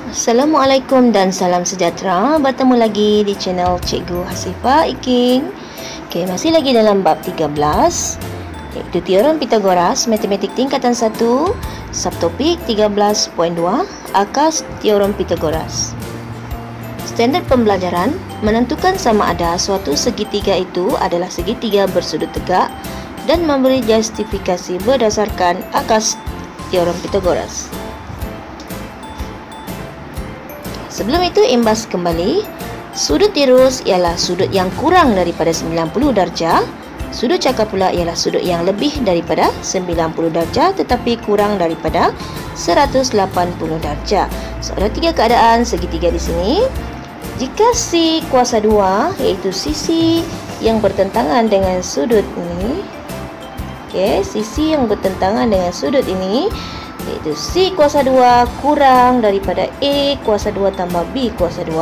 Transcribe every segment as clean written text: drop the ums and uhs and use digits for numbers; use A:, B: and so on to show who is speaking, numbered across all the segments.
A: Assalamualaikum dan salam sejahtera. Bertemu lagi di channel Cikgu Hasifah Iking. Masih lagi dalam bab 13, iaitu Teorem Pythagoras Matematik Tingkatan 1, subtopik 13.2, Akas Teorem Pythagoras. Standard pembelajaran menentukan sama ada suatu segitiga itu adalah segitiga bersudut tegak dan memberi justifikasi berdasarkan akas Teorem Pythagoras. Sebelum itu, imbas kembali. Sudut tirus ialah sudut yang kurang daripada 90 darjah. Sudut cakar pula ialah sudut yang lebih daripada 90 darjah tetapi kurang daripada 180 darjah. So, ada tiga keadaan segitiga di sini. Jika C kuasa 2, iaitu sisi yang bertentangan dengan sudut ini. Sisi yang bertentangan dengan sudut ini, iaitu C kuasa 2 kurang daripada A kuasa 2 tambah B kuasa 2,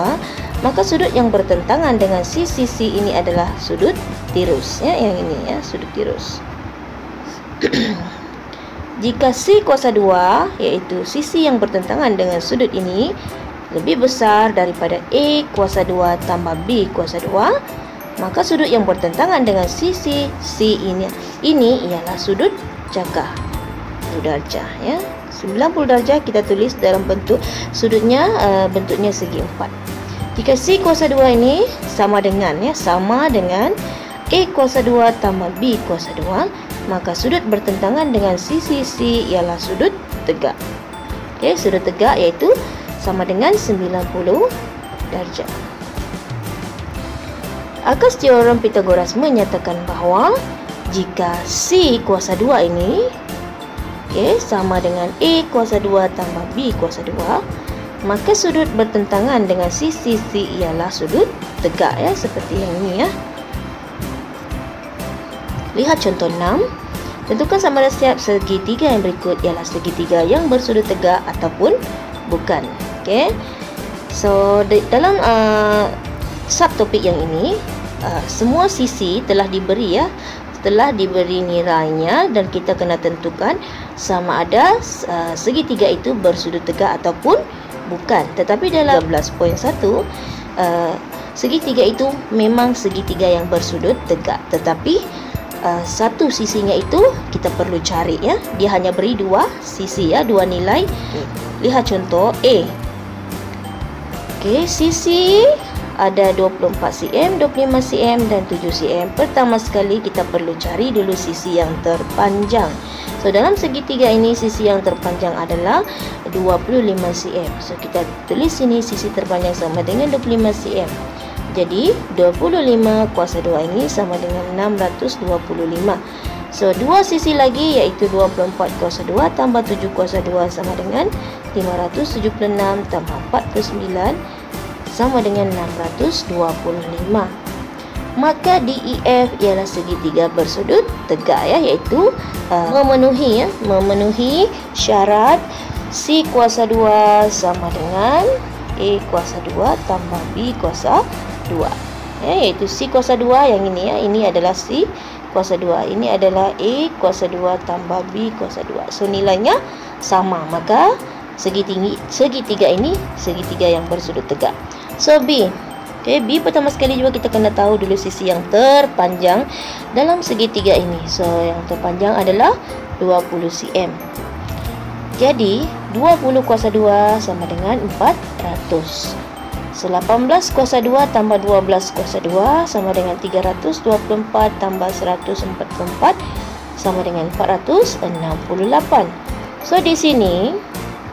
A: maka sudut yang bertentangan dengan sisi C ini adalah sudut tirus. Yang ini sudut tirus. Jika C kuasa 2, iaitu sisi yang bertentangan dengan sudut ini, lebih besar daripada A kuasa 2 tambah B kuasa 2, maka sudut yang bertentangan dengan sisi C ini ialah sudut cakar. Darjah 90 darjah kita tulis dalam bentuk sudutnya bentuknya segi 4. Jika C kuasa 2 ini sama dengan A kuasa 2 tambah B kuasa 2, maka sudut bertentangan dengan sisi C ialah sudut tegak. Sudut tegak iaitu sama dengan 90 darjah. Akas teorem Pythagoras menyatakan bahawa jika C kuasa 2 ini sama dengan A kuasa 2 tambah B kuasa 2, maka sudut bertentangan dengan sisi C ialah sudut tegak seperti yang ini Lihat contoh 6. Tentukan sama ada setiap segitiga yang berikut ialah segitiga yang bersudut tegak ataupun bukan. So dalam subtopik yang ini semua sisi telah diberi nilainya dan kita kena tentukan sama ada segitiga itu bersudut tegak ataupun bukan. Tetapi dalam 13.1 segitiga itu memang segitiga yang bersudut tegak, tetapi satu sisinya itu kita perlu cari dia hanya beri dua sisi dua nilai. Lihat contoh A. Sisi ada 24 cm, 25 cm dan 7 cm. Pertama sekali kita perlu cari dulu sisi yang terpanjang. So dalam segitiga ini sisi yang terpanjang adalah 25 cm. So kita tulis sini sisi terpanjang sama dengan 25 cm. Jadi 25 kuasa 2 ini sama dengan 625. So dua sisi lagi iaitu 24 kuasa 2 tambah 7 kuasa 2 sama dengan 576 tambah 49 sama dengan 625. Maka DEF ialah segitiga bersudut tegak iaitu memenuhi syarat C kuasa 2 sama dengan A kuasa 2 tambah B kuasa 2. Iaitu C kuasa 2 yang ini ini adalah C kuasa 2, ini adalah A kuasa 2 tambah B kuasa 2. So nilainya sama, maka segitiga ini segitiga yang bersudut tegak. So B. B pertama sekali juga kita kena tahu dulu sisi yang terpanjang dalam segitiga ini. So yang terpanjang adalah 20 cm. Jadi 20 kuasa 2 sama dengan 400. So 18 kuasa 2 tambah 12 kuasa 2 sama dengan 324 tambah 144 sama dengan 468. So di sini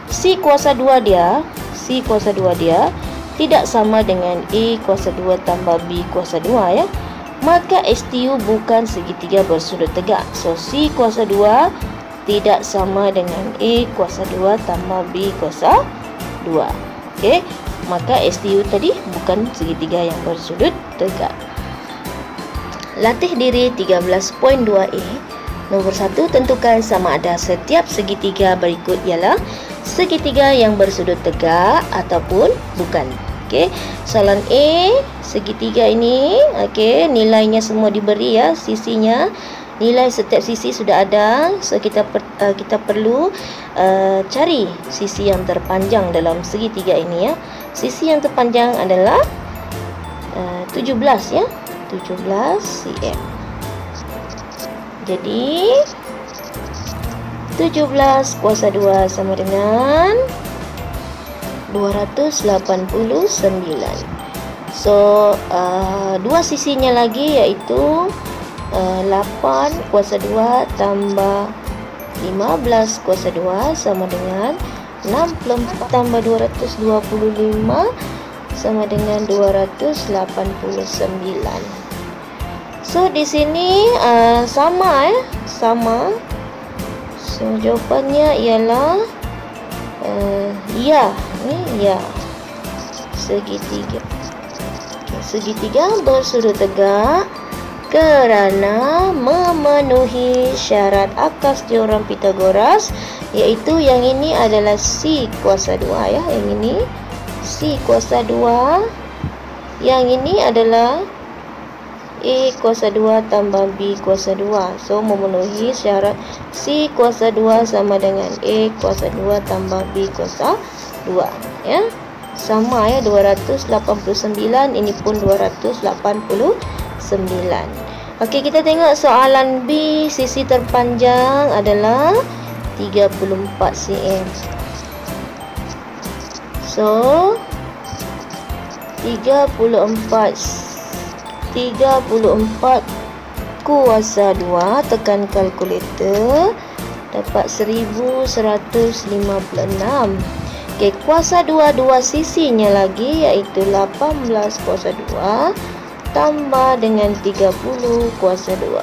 A: C kuasa 2 dia tidak sama dengan A kuasa 2 tambah B kuasa 2 maka STU bukan segitiga bersudut tegak. So C kuasa 2 tidak sama dengan A kuasa 2 tambah B kuasa 2. Maka STU tadi bukan segitiga yang bersudut tegak. Latih diri 13.2a. Nombor 1, tentukan sama ada setiap segitiga berikut ialah segitiga yang bersudut tegak ataupun bukan. Soalan A, segitiga ini nilainya semua diberi sisinya. Nilai setiap sisi sudah ada. So kita perlu cari sisi yang terpanjang dalam segitiga ini ya. Sisi yang terpanjang adalah 17 ya, 17 cm. Jadi 17 kuasa 2 sama dengan 289. So, dua sisinya lagi iaitu 8 kuasa 2 tambah 15 kuasa 2 sama dengan 64 tambah 225 sama dengan 289. So di sini sama sama. So jawapannya ialah ya, ni ya. Segitiga. Segitiga bersudut tegak kerana memenuhi syarat akas teorem Pythagoras, iaitu yang ini adalah C kuasa 2 ya, yang ini C kuasa 2, yang ini adalah A kuasa 2 tambah B kuasa 2. So memenuhi syarat C kuasa 2 sama dengan A kuasa 2 tambah B kuasa 2 ya. Sama ya, 289, ini pun 289. Okey, kita tengok soalan B. Sisi terpanjang adalah 34 cm. So 34 kuasa 2, tekan kalkulator, dapat 1156. Okey, kuasa 2 dua sisinya lagi iaitu 18 kuasa 2 tambah dengan 30 kuasa 2.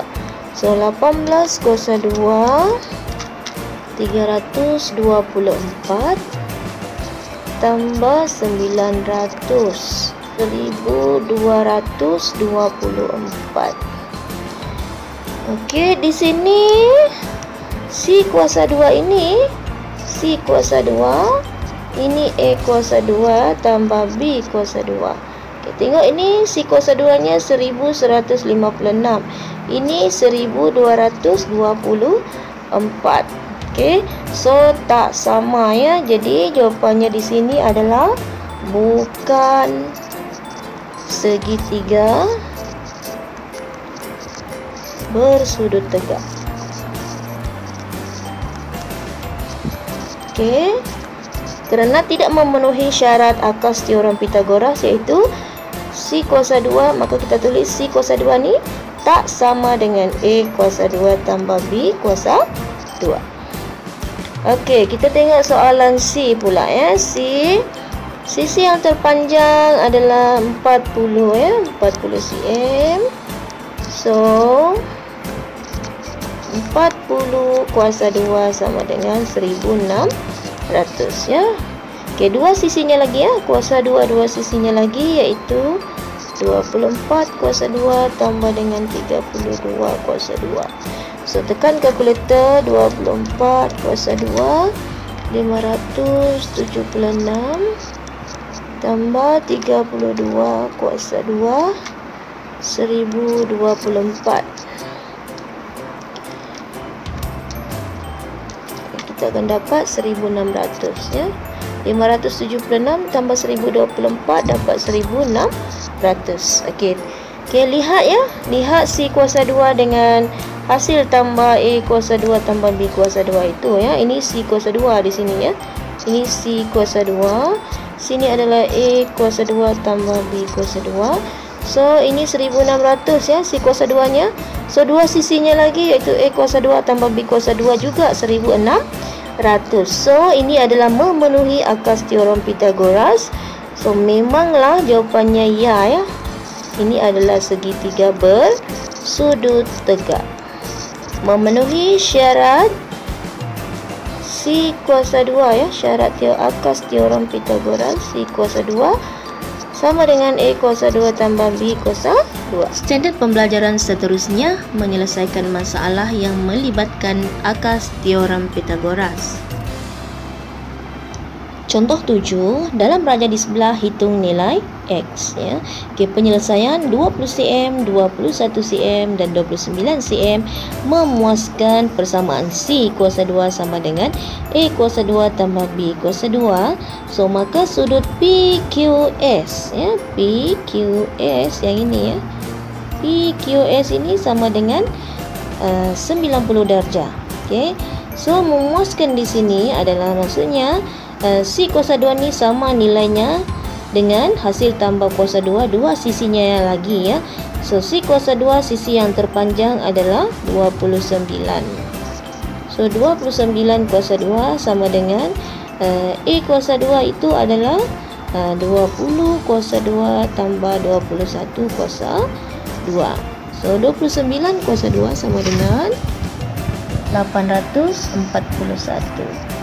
A: So 18 kuasa 2 324 tambah 900 1224. Okey, di sini C kuasa 2 ini C kuasa 2, ini A kuasa 2 tambah B kuasa 2. Okey, tengok ini C kuasa 2 nya 1156. Ini 1224. Okey, so tak sama ya. Jadi jawapannya di sini adalah bukan segitiga bersudut tegak. Okey, kerana tidak memenuhi syarat akas teorem Pythagoras iaitu C kuasa 2, maka kita tulis C kuasa 2 ni tak sama dengan A kuasa 2 tambah B kuasa 2. Okey, kita tengok soalan C pula ya. C, sisi yang terpanjang adalah 40 ya, 40 cm. So 40 kuasa 2 sama dengan 1600 ya. Okey, dua sisinya lagi ya, kuasa 2 dua sisinya lagi iaitu 24 kuasa 2 tambah dengan 32 kuasa 2. So tekan kalkulator, 24 kuasa 2 576 tambah 32 kuasa 2 1024. Kita akan dapat 1600 ya. 576 tambah 1024 dapat 1600. Okey. Okey, lihat ya. Lihat C kuasa 2 dengan hasil tambah A kuasa 2 tambah B kuasa 2 itu ya. Ini C kuasa 2 di sini ya. Ini C kuasa 2. Sini adalah A kuasa 2 tambah B kuasa 2. So ini 1600 ya C kuasa 2 nya. So dua sisinya lagi iaitu A kuasa 2 tambah B kuasa 2 juga 1600. So ini adalah memenuhi akas teorem Pythagoras. So memanglah jawapannya ya. Ini adalah segitiga bersudut tegak. Memenuhi syarat C kuasa 2 ya, syarat akas teorem Pythagoras. C kuasa 2 sama dengan A kuasa 2 tambah B kuasa 2. Standard pembelajaran seterusnya menyelesaikan masalah yang melibatkan akas teorem Pythagoras. Contoh 7, dalam raja di sebelah hitung nilai X ya. Okey, penyelesaian 20 cm, 21 cm dan 29 cm memuaskan persamaan C kuasa 2 sama dengan A kuasa 2 tambah B kuasa 2. So maka sudut PQS ya, PQS yang ini ya. PQS ini sama dengan 90 darjah. Okey. So memuaskan di sini adalah maksudnya C kuasa 2 ni sama nilainya dengan hasil tambah kuasa 2 dua sisinya lagi ya. So C kuasa 2 sisi yang terpanjang adalah 29. So 29 kuasa 2 sama dengan A kuasa 2 itu adalah 20 kuasa 2 tambah 21 kuasa 2. So 29 kuasa 2 sama dengan 841.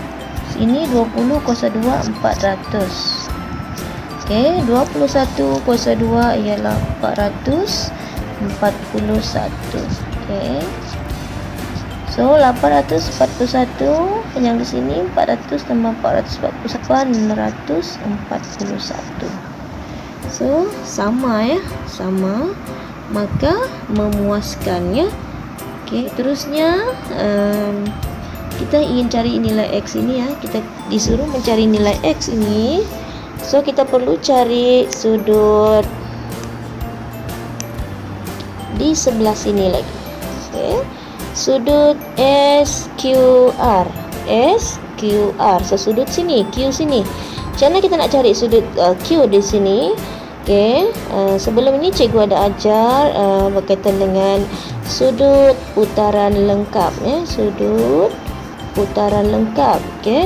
A: Ini 20 kuasa 2 400. Okey, 21 kuasa 2 ialah 441. Okey. So 841 yang di sini 400 tambah 441 641. So sama ya, sama. Maka memuaskan ya. Okey, terusnya kita ingin cari nilai X ini ya. Kita disuruh mencari nilai X ini. So kita perlu cari sudut di sebelah sini lagi. Okay. Sudut SQR. SQR. So sudut sini, Q sini. Macam mana kita nak cari sudut Q di sini? Okay. Sebelum ini cikgu ada ajar berkaitan dengan sudut putaran lengkap ya. Sudut putaran lengkap. Okey.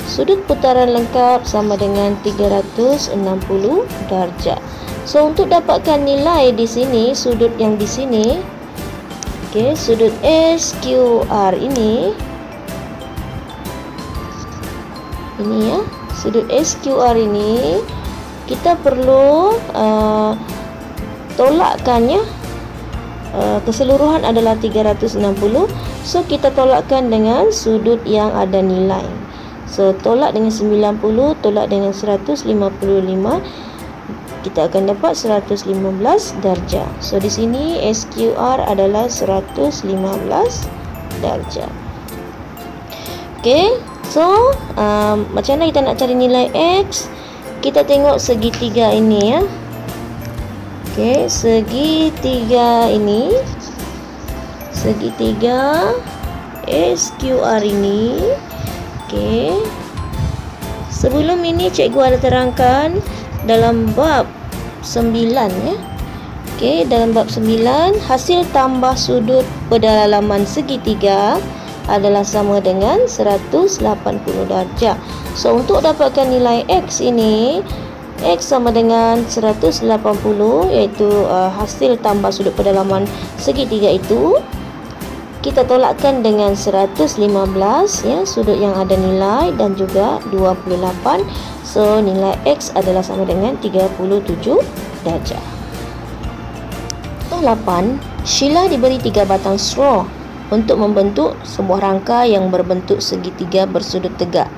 A: Sudut putaran lengkap sama dengan 360 darjah. So untuk dapatkan nilai di sini, sudut yang di sini, okey, sudut SQR ini ya, sudut SQR ini kita perlu tolakkan ya. Keseluruhan adalah 360. So kita tolakkan dengan sudut yang ada nilai. So tolak dengan 90, tolak dengan 155, kita akan dapat 115 darjah. So di sini SQR adalah 115 darjah. Okey. So macam mana kita nak cari nilai X? Kita tengok segitiga ini ya. Okey, segitiga ini, segitiga SQR ini. Okey. Sebelum ini cikgu ada terangkan dalam bab 9 ya. Okey, dalam bab 9 hasil tambah sudut pedalaman segitiga adalah sama dengan 180 darjah. So untuk dapatkan nilai X ini, X sama dengan 180, iaitu hasil tambah sudut pedalaman segitiga itu. Kita tolakkan dengan 115 ya, sudut yang ada nilai, dan juga 28. So nilai X adalah sama dengan 37 darjah. Contoh 8, Sheila diberi 3 batang straw untuk membentuk sebuah rangka yang berbentuk segitiga bersudut tegak.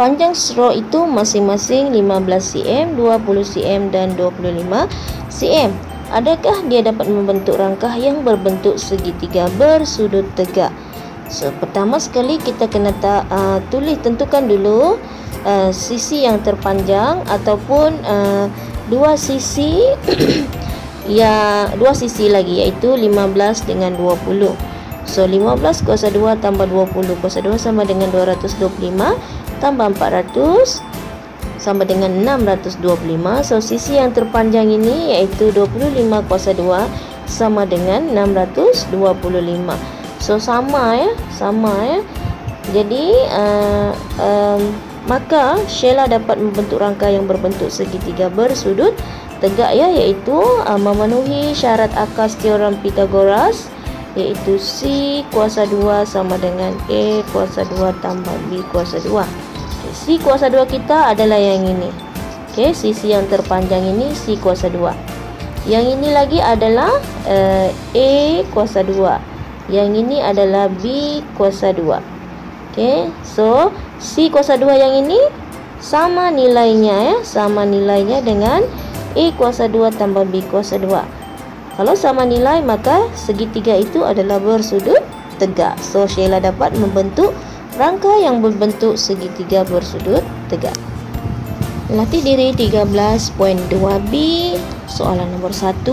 A: Panjang straw itu masing-masing 15 cm, 20 cm dan 25 cm. Adakah dia dapat membentuk rangka yang berbentuk segitiga bersudut tegak? So, pertama sekali kita kena tentukan dulu sisi yang terpanjang ataupun dua sisi dua sisi lagi, iaitu 15 dengan 20. So 15 kuasa 2 tambah 20 kuasa 2 sama dengan 225 tambah 400 sama dengan 625. So sisi yang terpanjang ini iaitu 25 kuasa 2 sama dengan 625. So sama ya. Jadi maka Sheila dapat membentuk rangka yang berbentuk segitiga bersudut tegak ya, iaitu memenuhi syarat akas teorem Pythagoras, iaitu C kuasa 2 sama dengan A kuasa 2 tambah B kuasa 2. Okay, C kuasa 2 kita adalah yang ini. Okey, sisi yang terpanjang ini C kuasa 2. Yang ini lagi adalah A kuasa 2. Yang ini adalah B kuasa 2. Okey, so C kuasa 2 yang ini sama nilainya ya, sama nilainya dengan A kuasa 2 tambah B kuasa 2. Kalau sama nilai maka segitiga itu adalah bersudut tegak. So Sheila dapat membentuk rangka yang berbentuk segitiga bersudut tegak. Latih diri 13.2b. Soalan nombor 1.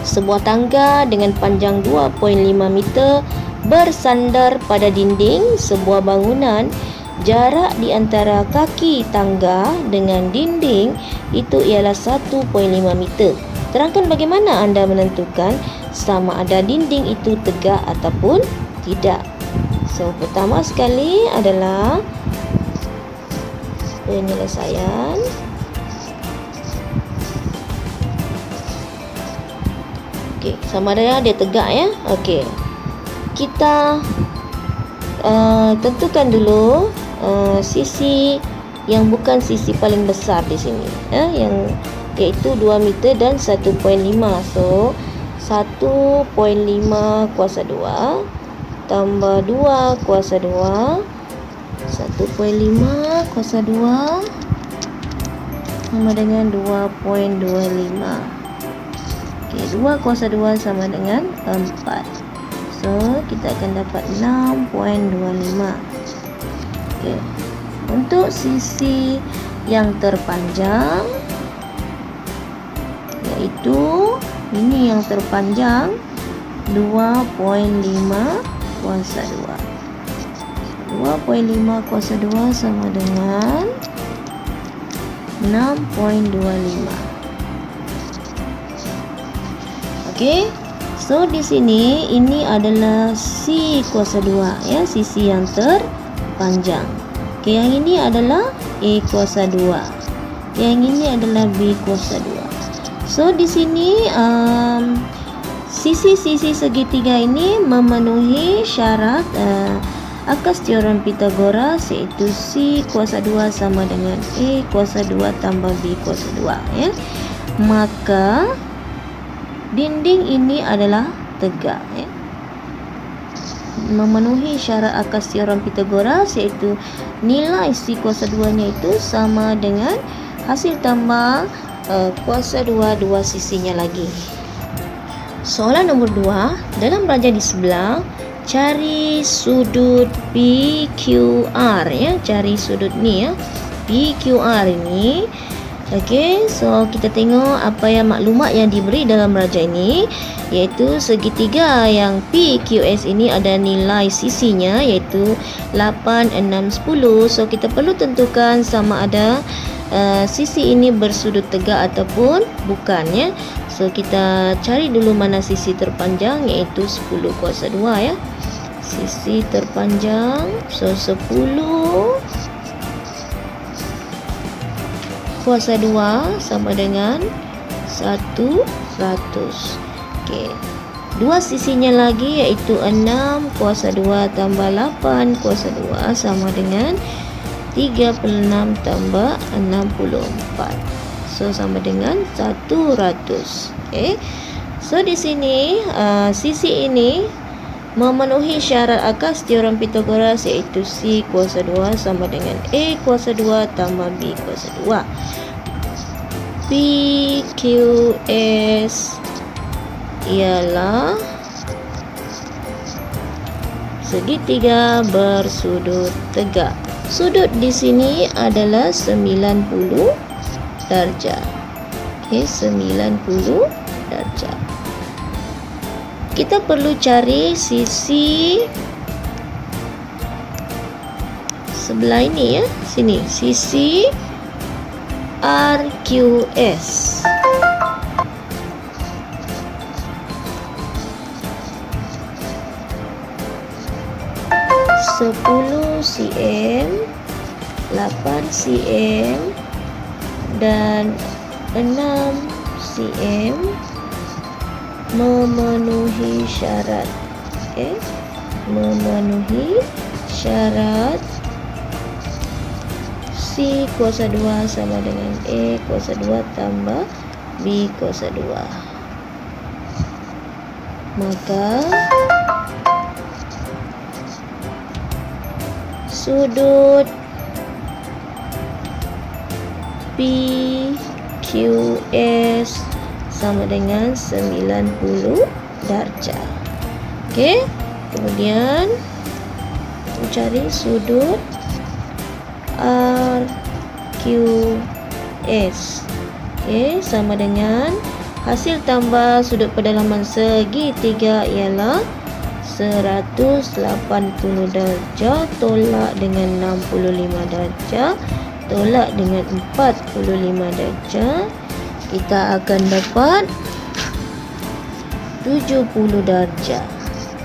A: Sebuah tangga dengan panjang 2.5 meter bersandar pada dinding sebuah bangunan. Jarak di antara kaki tangga dengan dinding itu ialah 1.5 meter. Terangkan bagaimana anda menentukan sama ada dinding itu tegak ataupun tidak. So, pertama sekali adalah penyelesaian. Okey, sama ada dia tegak ya. Okey. Kita tentukan dulu sisi yang bukan sisi paling besar di sini, yang iaitu 2 meter dan 1.5. So 1.5 kuasa 2 tambah 2 kuasa 2, 1.5 kuasa 2 sama dengan 2.25. Okey, 2 kuasa 2 sama dengan 4. So kita akan dapat 6.25. Okey. Untuk sisi yang terpanjang, iaitu ini yang terpanjang 2.5 kuasa 2. 2.5 kuasa 2 sama dengan 6.25. Okey. So di sini ini adalah C kuasa 2 ya, sisi yang terpanjang. Okey, yang ini adalah A kuasa 2. Yang ini adalah B kuasa 2. So di sini sisi-sisi segitiga ini memenuhi syarat akas teorem Pythagoras, iaitu C kuasa 2 sama dengan A kuasa 2 tambah B kuasa 2 ya. Maka dinding ini adalah tegak ya. Memenuhi syarat akas teorem Pythagoras, iaitu nilai C kuasa 2 nya itu sama dengan hasil tambah kuasa 2 dua sisinya lagi. Soalan nombor 2. Dalam rajah di sebelah, cari sudut PQR ya, cari sudut ni ya, PQR ini. Okey, so kita tengok apa yang maklumat yang diberi dalam rajah ini, iaitu segitiga yang PQS ini ada nilai sisinya iaitu 8, 6, 10. So kita perlu tentukan sama ada sisi ini bersudut tegak ataupun bukan ya. So kita cari dulu mana sisi terpanjang, iaitu 10 kuasa 2 ya. Sisi terpanjang, so 10 kuasa 2 sama dengan 100. Okey. Dua sisinya lagi iaitu 6 kuasa 2 tambah 8 kuasa 2 sama dengan 36 tambah 64. So sama dengan 100. Okey. So di sini sisi ini memenuhi syarat akas teorem Pythagoras, iaitu C kuasa 2 sama dengan A kuasa 2 tambah B kuasa 2. PQS ialah segitiga bersudut tegak. Sudut di sini adalah 90 darjah. Okey, 90 darjah. Kita perlu cari sisi sebelah ini ya, sini, sisi RQS. Sepuluh cm, 8 cm dan 6 cm memenuhi syarat. Okey, memenuhi syarat C kuasa 2 sama dengan A kuasa 2 tambah B kuasa 2. Maka sudut PQS sama dengan 90 darjah. Okey, kemudian cari sudut RQS. Okey, sama dengan hasil tambah sudut pedalaman segitiga ialah 180 darjah tolak dengan 65 darjah tolak dengan 45 darjah. Kita akan dapat 70 darjah.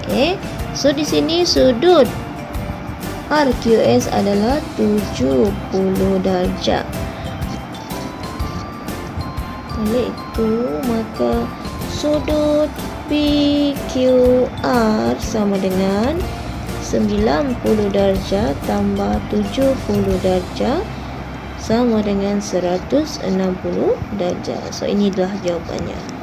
A: Okey, so di sini sudut RQS adalah 70 darjah. Oleh itu, maka sudut PQR sama dengan 90 darjah tambah 70 darjah sama dengan 160 darjah. So, ini adalah jawapannya.